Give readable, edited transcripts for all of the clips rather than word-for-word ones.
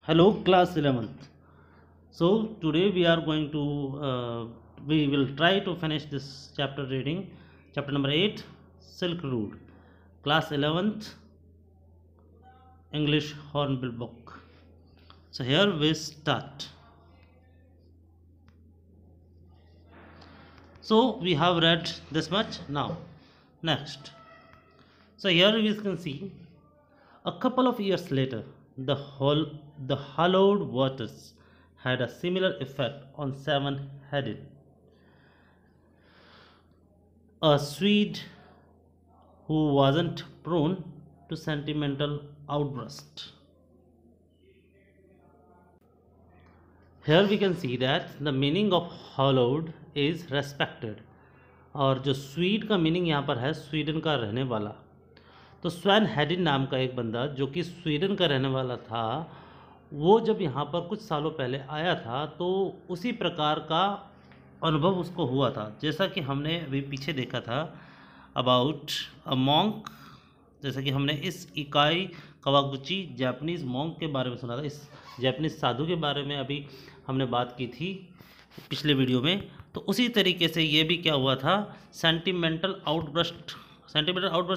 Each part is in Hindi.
Hello, class 11th. So today we are going to we will try to finish this chapter reading, chapter number 8, Silk Road, class 11th, English Hornbill book. So here we start. So we have read this much. Now next. So here we can see a couple of years later, the hallowed waters had a similar effect on Seven-Headed, a Swede who wasn't prone to sentimental outburst. Here we can see that the meaning of hallowed is respected, और जो स्वीड का मीनिंग यहाँ पर है स्वीडन का रहने वाला। तो स्वैन हेडिन नाम का एक बंदा जो कि स्वीडन का रहने वाला था, वो जब यहाँ पर कुछ सालों पहले आया था तो उसी प्रकार का अनुभव उसको हुआ था, जैसा कि हमने अभी पीछे देखा था अबाउट अ मॉन्क। जैसा कि हमने इस इकाई कवागुची जापानीज़ मॉन्क के बारे में सुना था, इस जापानीज़ साधु के बारे में अभी हमने बात की थी पिछले वीडियो में। तो उसी तरीके से ये भी क्या हुआ था, सेंटिमेंटल आउटबर्स्ट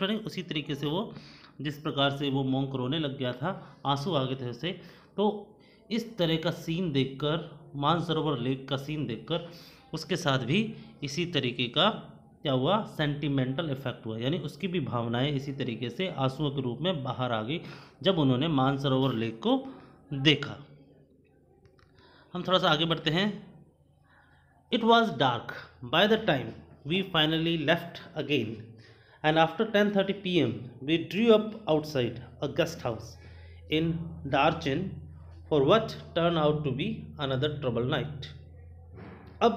में नहीं, उसी तरीके से वो जिस प्रकार से वो मॉन्क रोने लग गया था, आंसू आ गए थे उसे। तो इस तरह का सीन देखकर, मानसरोवर लेक का सीन देखकर उसके साथ भी इसी तरीके का क्या हुआ, सेंटिमेंटल इफेक्ट हुआ, यानी उसकी भी भावनाएं इसी तरीके से आंसुओं के रूप में बाहर आ गई जब उन्होंने मानसरोवर लेक को देखा। हम थोड़ा सा आगे बढ़ते हैं। It was dark by the time we finally left again and after 10:30 p.m. we drew up outside a guest house in Darchen for what turned out to be another trouble night. अब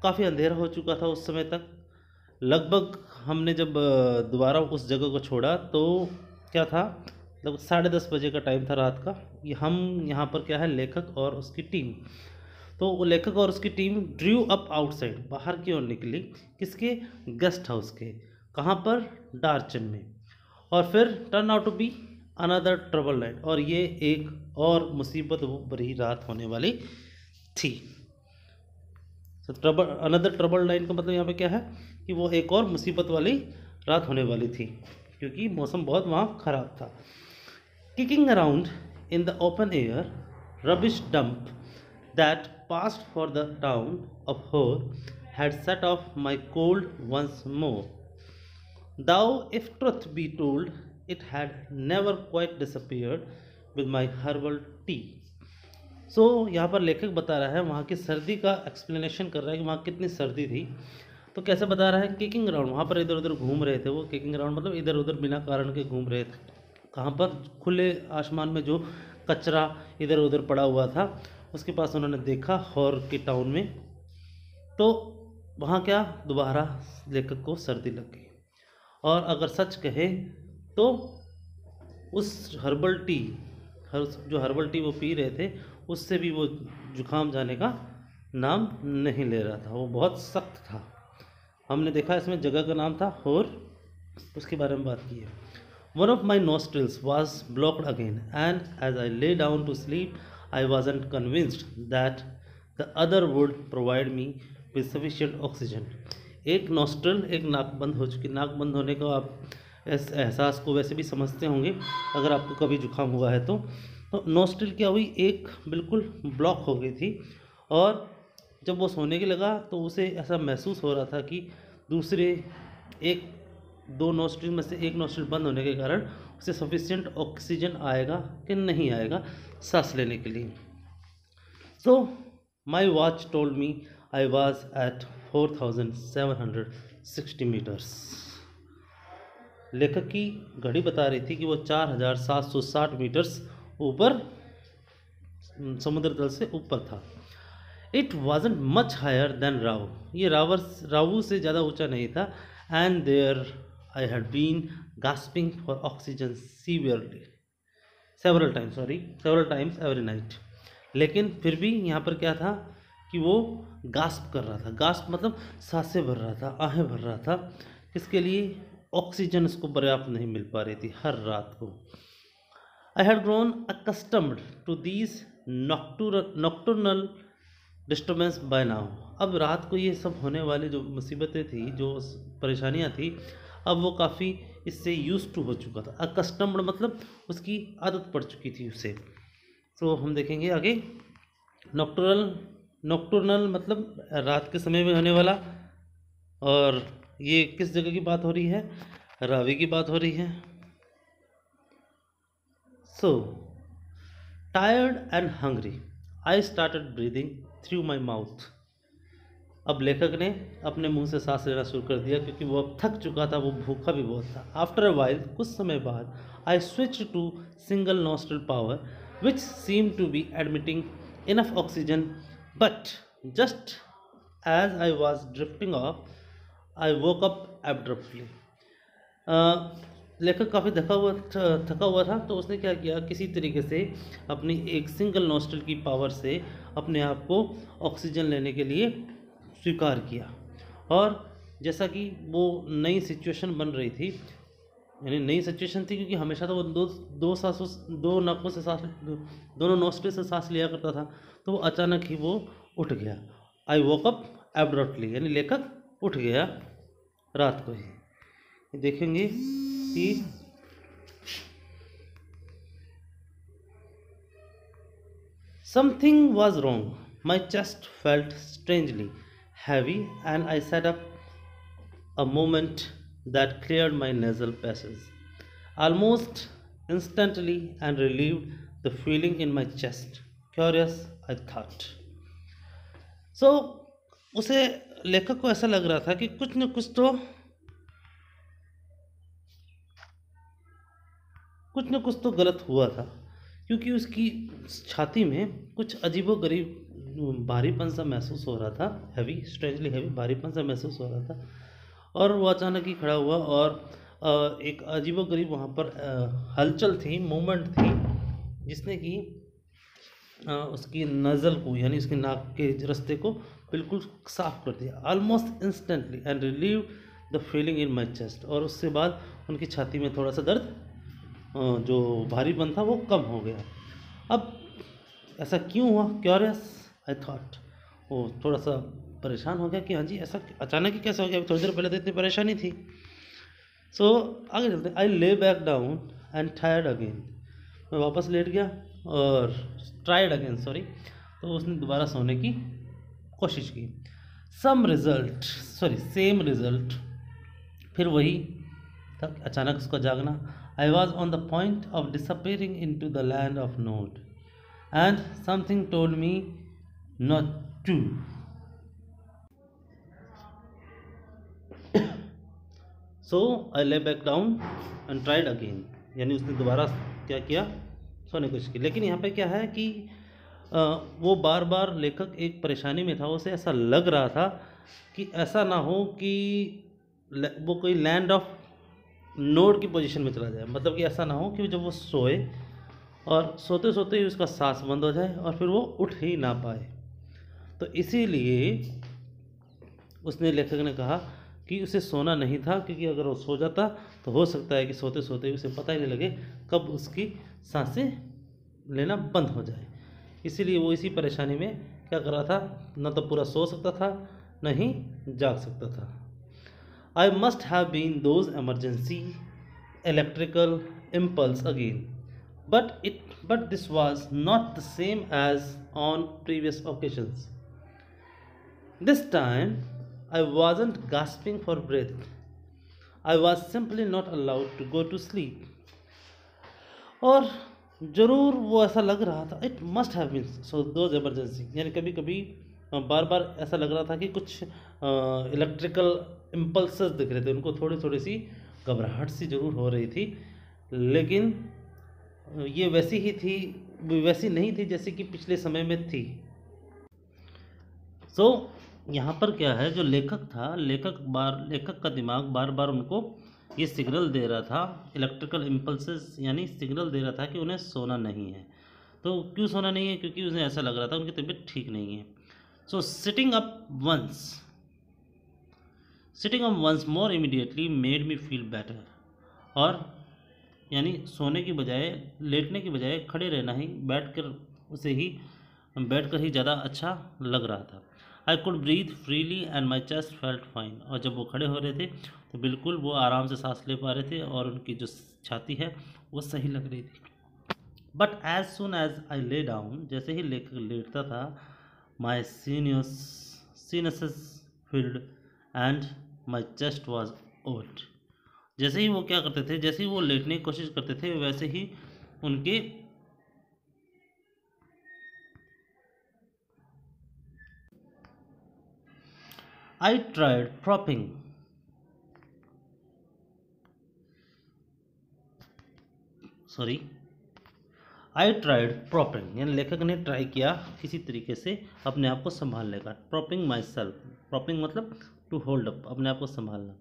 काफ़ी अंधेरा हो चुका था उस समय तक। लगभग हमने जब दोबारा उस जगह को छोड़ा तो क्या था, लगभग 10:30 बजे का टाइम था रात का। हम यहाँ पर क्या है, लेखक और उसकी टीम, तो वो लेखक और उसकी टीम ड्रू अप आउटसाइड, बाहर की ओर निकली, किसके, गेस्ट हाउस के, कहाँ पर, डार्चन में। और फिर turn out to be another trouble night, और ये एक और मुसीबत भरी रात होने वाली थी। तो अनदर ट्रबल नाइट का मतलब यहाँ पे क्या है कि वो एक और मुसीबत वाली रात होने वाली थी, क्योंकि मौसम बहुत वहाँ ख़राब था। Kicking around in the open air, rubbish dump that passed for the town of Hor had set off my cold once more. Though, if truth be told, it had never quite disappeared with my herbal tea. So यहाँ पर लेखक बता रहा है, वहाँ की सर्दी का एक्सप्लेनेशन कर रहा है कि वहाँ कितनी सर्दी थी। तो कैसे बता रहा है, किकिंग अराउंड, वहाँ पर इधर उधर घूम रहे थे वो। किकिंग अराउंड मतलब इधर उधर बिना कारण के घूम रहे थे। कहाँ पर, खुले आसमान में जो कचरा इधर उधर पड़ा हुआ था उसके पास उन्होंने देखा, हॉर के टाउन में। तो वहाँ क्या, दोबारा लेखक को सर्दी लग गई। और अगर सच कहे तो उस हर्बल टी, जो हर्बल टी वो पी रहे थे, उससे भी वो जुकाम जाने का नाम नहीं ले रहा था, वो बहुत सख्त था। हमने देखा इसमें जगह का नाम था हॉर, उसके बारे में बात की है। One of my nostrils was blocked again and as I lay down to sleep I wasn't convinced that the other would provide me with sufficient oxygen. एक नॉस्ट्रल, एक नाक बंद हो चुकी, नाक बंद होने का आप इस एहसास को वैसे भी समझते होंगे अगर आपको कभी जुकाम हुआ है तो नॉस्ट्रल क्या हुई, एक बिल्कुल ब्लॉक हो गई थी। और जब वो सोने के लगा तो उसे ऐसा महसूस हो रहा था कि दूसरे एक दो नॉस्ट्रिल में से एक नॉस्ट्रिल बंद होने के कारण उसे सफिशिएंट ऑक्सीजन आएगा कि नहीं आएगा सांस लेने के लिए। So my watch told me I was at 4760 metres. लेखक की घड़ी बता रही थी कि वो 4760 मीटर्स ऊपर, समुद्र तल से ऊपर था। It wasn't much higher than Rawu, ये रावू से ज़्यादा ऊंचा नहीं था। And there I had been gasping for oxygen several times every night. लेकिन फिर भी यहाँ पर क्या था कि वो गास्प कर रहा था। गास्प मतलब सांसें भर रहा था, आहें भर रहा था। किसके लिए, ऑक्सीजन उसको पर्याप्त नहीं मिल पा रही थी हर रात को। I had grown accustomed to these nocturnal disturbance by now. अब रात को ये सब होने वाली जो मुसीबतें थी, जो परेशानियाँ थी, अब वो काफ़ी इससे यूज टू हो चुका था। अकस्टम्ड मतलब उसकी आदत पड़ चुकी थी उसे। तो हम देखेंगे आगे। नॉक्टर्नल मतलब रात के समय में होने वाला, और ये किस जगह की बात हो रही है? रावी की बात हो रही है। So tired and hungry I started breathing through my mouth. अब लेखक ने अपने मुंह से सांस लेना शुरू कर दिया, क्योंकि वो अब थक चुका था, वो भूखा भी बहुत था। आफ्टर अ वाइल, कुछ समय बाद, I switch to single nostril power which seem to be admitting enough oxygen, but just as I was drifting off I woke up abruptly. लेखक काफ़ी थका हुआ था, तो उसने क्या किया, किसी तरीके से अपनी एक सिंगल नॉस्ट्रल की पावर से अपने आप को ऑक्सीजन लेने के लिए स्वीकार किया। और जैसा कि वो नई सिचुएशन बन रही थी, यानी नई सिचुएशन थी, क्योंकि हमेशा तो वो दो नाकों से सांस, दोनों नॉस्ट्रल से सांस लिया करता था, तो वो अचानक ही वो उठ गया। आई वोक अप एब्रप्टली, यानी लेखक उठ गया रात को ही। देखेंगे कि something was wrong, my chest felt strangely heavy, and I sat up a moment that cleared my nasal passages almost instantly and relieved the feeling in my chest. Curious, I thought. So उसे, लेखक को ऐसा लग रहा था कि कुछ न कुछ तो गलत हुआ था, क्योंकि उसकी छाती में कुछ अजीबोगरीब भारीपन सा महसूस हो रहा था। हैवी, स्ट्रेंजली हैवी, भारीपन सा महसूस हो रहा था। और वो अचानक ही खड़ा हुआ, और एक अजीबोगरीब वहाँ पर हलचल थी, मूवमेंट थी, जिसने कि उसकी नज़ल को, यानी उसकी नाक के रास्ते को बिल्कुल साफ कर दिया। Almost instantly and relieve the feeling in my chest. और उसके बाद उनकी छाती में थोड़ा सा दर्द, जो भारीपन था, वो कम हो गया। अब ऐसा क्यों हुआ? Curious, I thought. वो थोड़ा सा परेशान हो गया कि हाँ जी, ऐसा अचानक ही कैसे हो गया, थोड़ी देर पहले तो इतनी परेशानी थी। सो आगे चलते। I lay back down and tired again. मैं वापस लेट गया और ट्राइड अगेन, सॉरी। तो उसने दोबारा सोने की कोशिश की। सेम रिजल्ट, फिर वही था, अचानक उसका जागना। I was on the point of disappearing into the land of nod, and something told me not to. So I lay back down and tried again, यानी उसने दोबारा क्या किया, सोने की कोशिश की। लेकिन यहाँ पे क्या है कि वो बार बार, लेखक एक परेशानी में था, उसे ऐसा लग रहा था कि ऐसा ना हो कि वो कोई लैंड ऑफ नोड की पोजीशन में चला जाए। मतलब कि ऐसा ना हो कि जब वो सोए और सोते सोते ही उसका सांस बंद हो जाए और फिर वो उठ ही ना पाए। तो इसीलिए उसने, लेखक ने कहा कि उसे सोना नहीं था, क्योंकि अगर वो सो जाता तो हो सकता है कि सोते सोते उसे पता ही नहीं लगे कब उसकी सांसें लेना बंद हो जाए। इसीलिए वो इसी परेशानी में क्या कर रहा था, न तो पूरा सो सकता था, न ही जाग सकता था। I must have been those emergency electrical impulse again, but this was not the same as on previous occasions. This time I wasn't gasping for breath. I was simply not allowed to go to sleep. और ज़रूर वो ऐसा लग रहा था, it must have been so those emergency, यानी कभी कभी बार बार ऐसा लग रहा था कि कुछ इलेक्ट्रिकल इम्पल्सेस दिख रहे थे उनको, थोड़ी थोड़ी सी घबराहट सी ज़रूर हो रही थी, लेकिन ये वैसी नहीं थी जैसे कि पिछले समय में थी। सो यहाँ पर क्या है, जो लेखक था, लेखक का दिमाग बार बार उनको ये सिग्नल दे रहा था, इलेक्ट्रिकल इम्पल्सेस, यानी सिग्नल दे रहा था कि उन्हें सोना नहीं है। तो क्यों सोना नहीं है? क्योंकि उन्हें ऐसा लग रहा था उनकी तबीयत ठीक नहीं है। So sitting up once more immediately made me feel better. और यानी सोने की बजाय, लेटने की बजाय खड़े रहना ही, बैठ कर ही ज़्यादा अच्छा लग रहा था। I could breathe freely and my chest felt fine. और जब वो खड़े हो रहे थे तो बिल्कुल वो आराम से सांस ले पा रहे थे और उनकी जो छाती है वो सही लग रही थी। But as soon as I lay down, जैसे ही लेटता था, my sinuses filled and my chest was old. जैसे ही वो क्या करते थे, जैसे ही वो लेटने की कोशिश करते थे, वैसे ही उनके I tried propping, sorry I tried propping, यानी लेखक ने ट्राई किया किसी तरीके से अपने आप को संभालने का। प्रॉपिंग माई सेल्फ, प्रॉपिंग मतलब टू होल्ड अप, अपने आप को संभालना।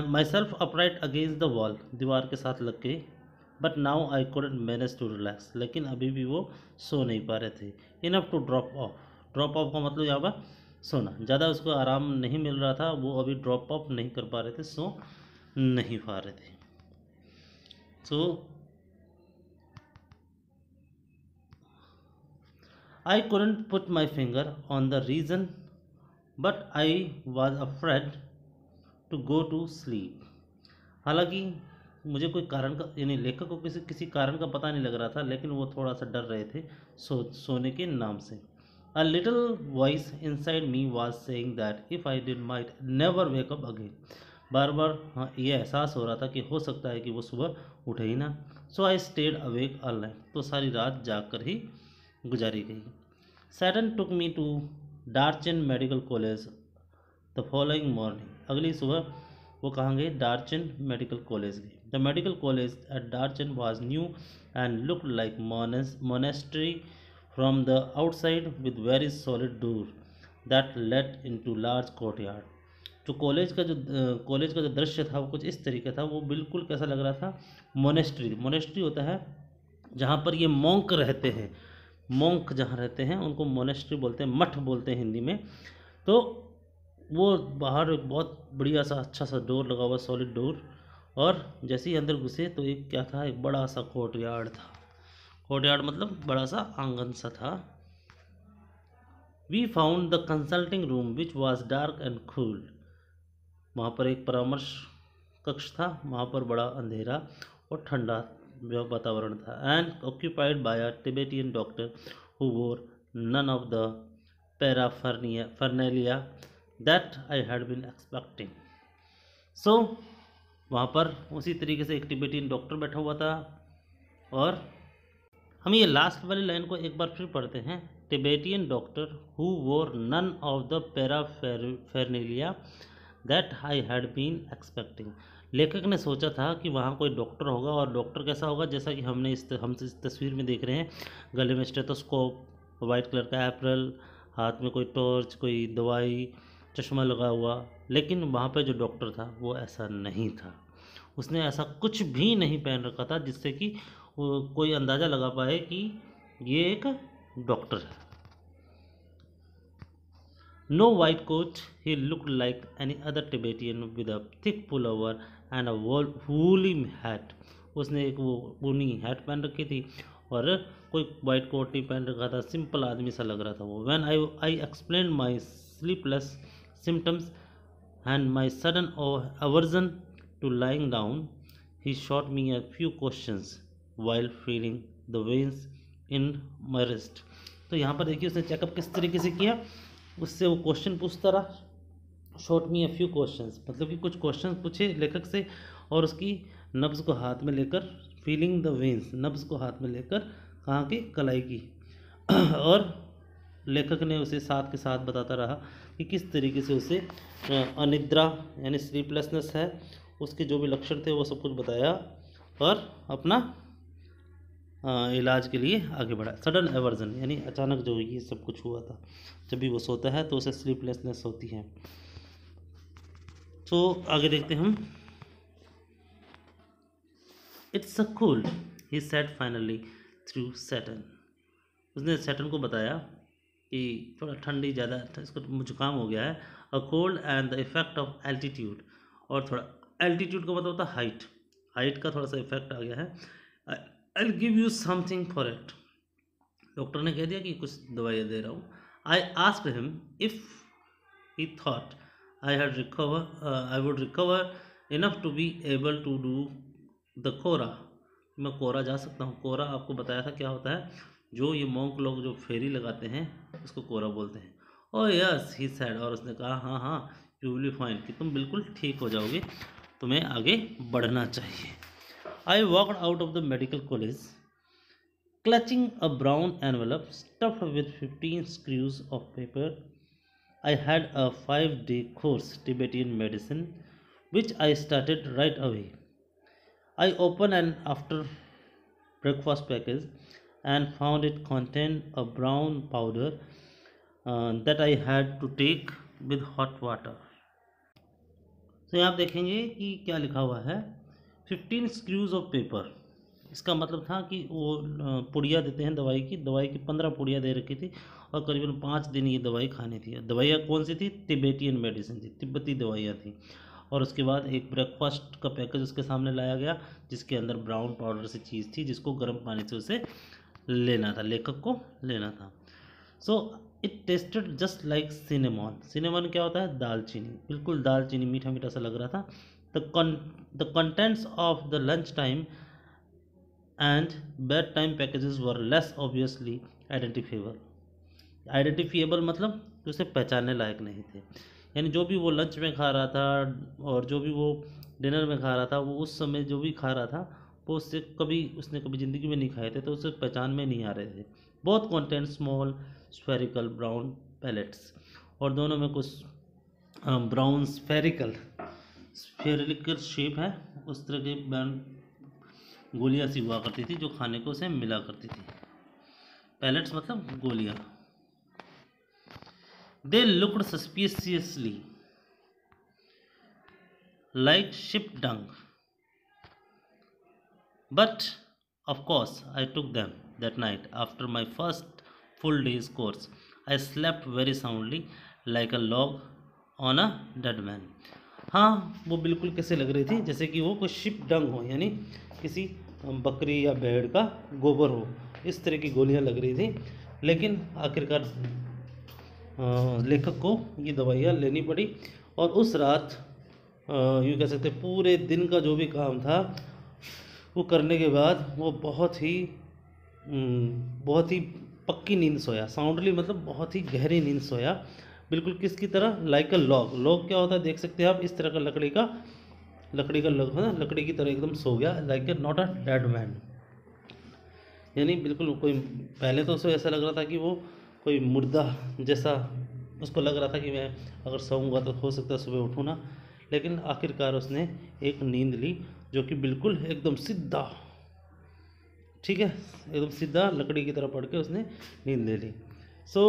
Myself upright against the wall, दीवार के साथ लग के। But now I couldn't manage to relax, लेकिन अभी भी वो सो नहीं पा रहे थे। Enough to drop off, drop off का मतलब यहाँ पर सोना, ज़्यादा उसको आराम नहीं मिल रहा था, वो अभी ड्रॉप ऑफ नहीं कर पा रहे थे, सो नहीं पा रहे थे। सो I couldn't put my finger on the reason, but I was afraid to go to sleep. हालांकि मुझे कोई कारण का, यानी लेखक को किसी किसी कारण का पता नहीं लग रहा था, लेकिन वो थोड़ा सा डर रहे थे सोने के नाम से। A little voice inside me was saying that if I did might never wake up again. बार बार हाँ ये एहसास हो रहा था कि हो सकता है कि वो सुबह उठे ही ना। So I stayed awake all night. तो सारी रात जाग कर ही गुजारी गई। Saturn took me to Darchen Medical College the following morning. अगली सुबह वो कहाँ गए? डार्चन मेडिकल कॉलेज गए। The medical college at Darchen was new and looked like monastery from the outside with very solid door that let into large courtyard. जो कॉलेज का जो दृश्य था वो कुछ इस तरीके था, वो बिल्कुल कैसा लग रहा था? मोनेस्ट्री होता है जहाँ पर ये मॉन्क रहते हैं, मॉन्क जहाँ रहते हैं उनको मोनेस्ट्री बोलते हैं, मठ बोलते हैं हिंदी में। तो वो बाहर एक बहुत बढ़िया सा अच्छा सा डोर लगा हुआ, सॉलिड डोर, और जैसे ही अंदर घुसे तो एक क्या था? एक बड़ा सा कोर्टयार्ड था। कोर्टयार्ड मतलब बड़ा सा आंगन सा था। We found the consulting room which was dark and cool. वहाँ पर एक परामर्श कक्ष था, वहाँ पर बड़ा अंधेरा और ठंडा वातावरण था। And occupied by a Tibetan doctor who wore none of the paraphernalia that I had been expecting. सो वहाँ पर उसी तरीके से एक टिबेटियन डॉक्टर बैठा हुआ था। और हम ये लास्ट वाली लाइन को एक बार फिर पढ़ते हैं। Tibetan doctor who wore none of the paraphernalia that I had been expecting. लेखक ने सोचा था कि वहाँ कोई डॉक्टर होगा, और डॉक्टर कैसा होगा? जैसा कि हम इस तस्वीर में देख रहे हैं, गले में स्टेथोस्कोप, वाइट कलर का एप्रल, हाथ में कोई टॉर्च, कोई दवाई, चश्मा लगा हुआ। लेकिन वहाँ पे जो डॉक्टर था वो ऐसा नहीं था, उसने ऐसा कुछ भी नहीं पहन रखा था जिससे कि कोई अंदाज़ा लगा पाए कि ये एक डॉक्टर है। No white coat, he looked like any other Tibetan with a thick pullover and a woolly hat. उसने एक वो ऊनी हैट पहन रखी थी और कोई वाइट कोट नहीं पहन रखा था, सिंपल आदमी सा लग रहा था वो। When I explained my sleepless symptoms and my sudden aversion to lying down, he shot me a few questions while feeling the veins in my wrist. तो यहाँ पर देखिए उसने चेकअप किस तरीके से किया, उससे वो क्वेश्चन पूछता रहा। Shot me a few questions, मतलब कि कुछ क्वेश्चन पूछे लेखक से, और उसकी नब्ज़ को हाथ में लेकर, फीलिंग द वेन्स, नब्ज़ को हाथ में लेकर कहाँ की? कलाई की। और लेखक ने उसे साथ के साथ बताता रहा कि किस तरीके से उसे अनिद्रा यानी स्लीपलेसनेस है, उसके जो भी लक्षण थे वो सब कुछ बताया और अपना इलाज के लिए आगे बढ़ा। सडन एवर्जन यानी अचानक जो ये सब कुछ हुआ था, जब भी वो सोता है तो उसे स्लीपलेसनेस होती है। तो आगे देखते हैं हम। It's a cold, he said finally through Saturn. उसने सैटर्न को बताया कि थोड़ा ठंडी ज़्यादा, इसको जुकाम हो गया है। A cold and the effect of altitude, और थोड़ा एल्टीट्यूड का मतलब होता है हाइट, हाइट का थोड़ा सा इफेक्ट आ गया है, I will give you something for it. Doctor ने कह दिया कि कुछ दवाइयाँ दे रहा हूँ। I asked him if he thought I would recover enough to be able to do the kora. मैं कोरा जा सकता हूँ। कोरा आपको बताया था क्या होता है, जो ये मॉन्क लोग जो फेरी लगाते हैं उसको कोरा बोलते हैं। ओह यस ही सेड, और उसने कहा हाँ हाँ यू विल बी फाइन, कि तुम बिल्कुल ठीक हो जाओगे, तुम्हें आगे बढ़ना चाहिए। I walked out of the medical college clutching a brown envelope stuffed with 15 screws of paper. I had a 5-day course Tibetan medicine which I started right away. I opened an after breakfast package and found it contained a brown powder that I had to take with hot water. तो यहाँ आप देखेंगे कि क्या लिखा हुआ है, 15 स्क्रूज ऑफ पेपर। इसका मतलब था कि वो पुड़िया देते हैं दवाई की 15 पुड़िया दे रखी थी और करीबन 5 दिन ये दवाई खानी थी। दवाइयाँ कौन सी थी? तिब्बतियन मेडिसिन थी, तिब्बती दवाइयाँ थी। और उसके बाद एक ब्रेकफास्ट का पैकेज उसके सामने लाया गया जिसके अंदर ब्राउन पाउडर सी चीज़ थी जिसको गर्म पानी से उसे लेना था, लेखक को लेना था। So it tested just like cinnamon. Cinnamon क्या होता है? दालचीनी, बिल्कुल दालचीनी, मीठा मीठा सा लग रहा था। The contents of the lunch time and bed time packages were less obviously identifiable मतलब कि उसे पहचानने लायक नहीं थे। यानी जो भी वो लंच में खा रहा था और जो भी वो डिनर में खा रहा था, वो उस समय जो भी खा रहा था वो उसने कभी ज़िंदगी में नहीं खाए थे, तो उसे पहचान में नहीं आ रहे थे। बहुत content small spherical brown pellets, और दोनों में कुछ ब्राउन स्फेरिकल शेप है, उस तरह के गोलियाँ सी हुआ करती थी जो खाने को उसे मिला करती थी। पैलेट्स मतलब गोलियाँ। They looked suspiciously like sheep dung, but of course I took them that night after my first full days course. I slept very soundly like a log on a dead man. हाँ, वो बिल्कुल कैसे लग रही थी? जैसे कि वो कोई शिप डंग हो, यानी किसी बकरी या भेड़ का गोबर हो, इस तरह की गोलियां लग रही थी। लेकिन आखिरकार लेखक को ये दवाइयाँ लेनी पड़ी, और उस रात यूँ कह सकते पूरे दिन का जो भी काम था वो करने के बाद वो बहुत ही पक्की नींद सोया। साउंडली मतलब बहुत ही गहरी नींद सोया, बिल्कुल किसकी तरह? Like a log. लॉग क्या होता है देख सकते हैं आप, इस तरह का लकड़ी का लॉग है ना, लकड़ी की तरह एकदम सो गया। Like a not a dead man, यानी बिल्कुल कोई, पहले तो उसे ऐसा लग रहा था कि वो कोई मुर्दा जैसा, उसको लग रहा था कि मैं अगर सोऊंगा तो हो सकता है सुबह उठूँ ना। लेकिन आखिरकार उसने एक नींद ली जो कि बिल्कुल एकदम सीधा, ठीक है, एकदम सीधा लकड़ी की तरह पड़ के उसने नींद ले ली। So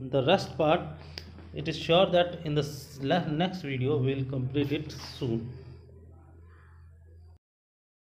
the rest part, it is sure that in the next video we will complete it soon.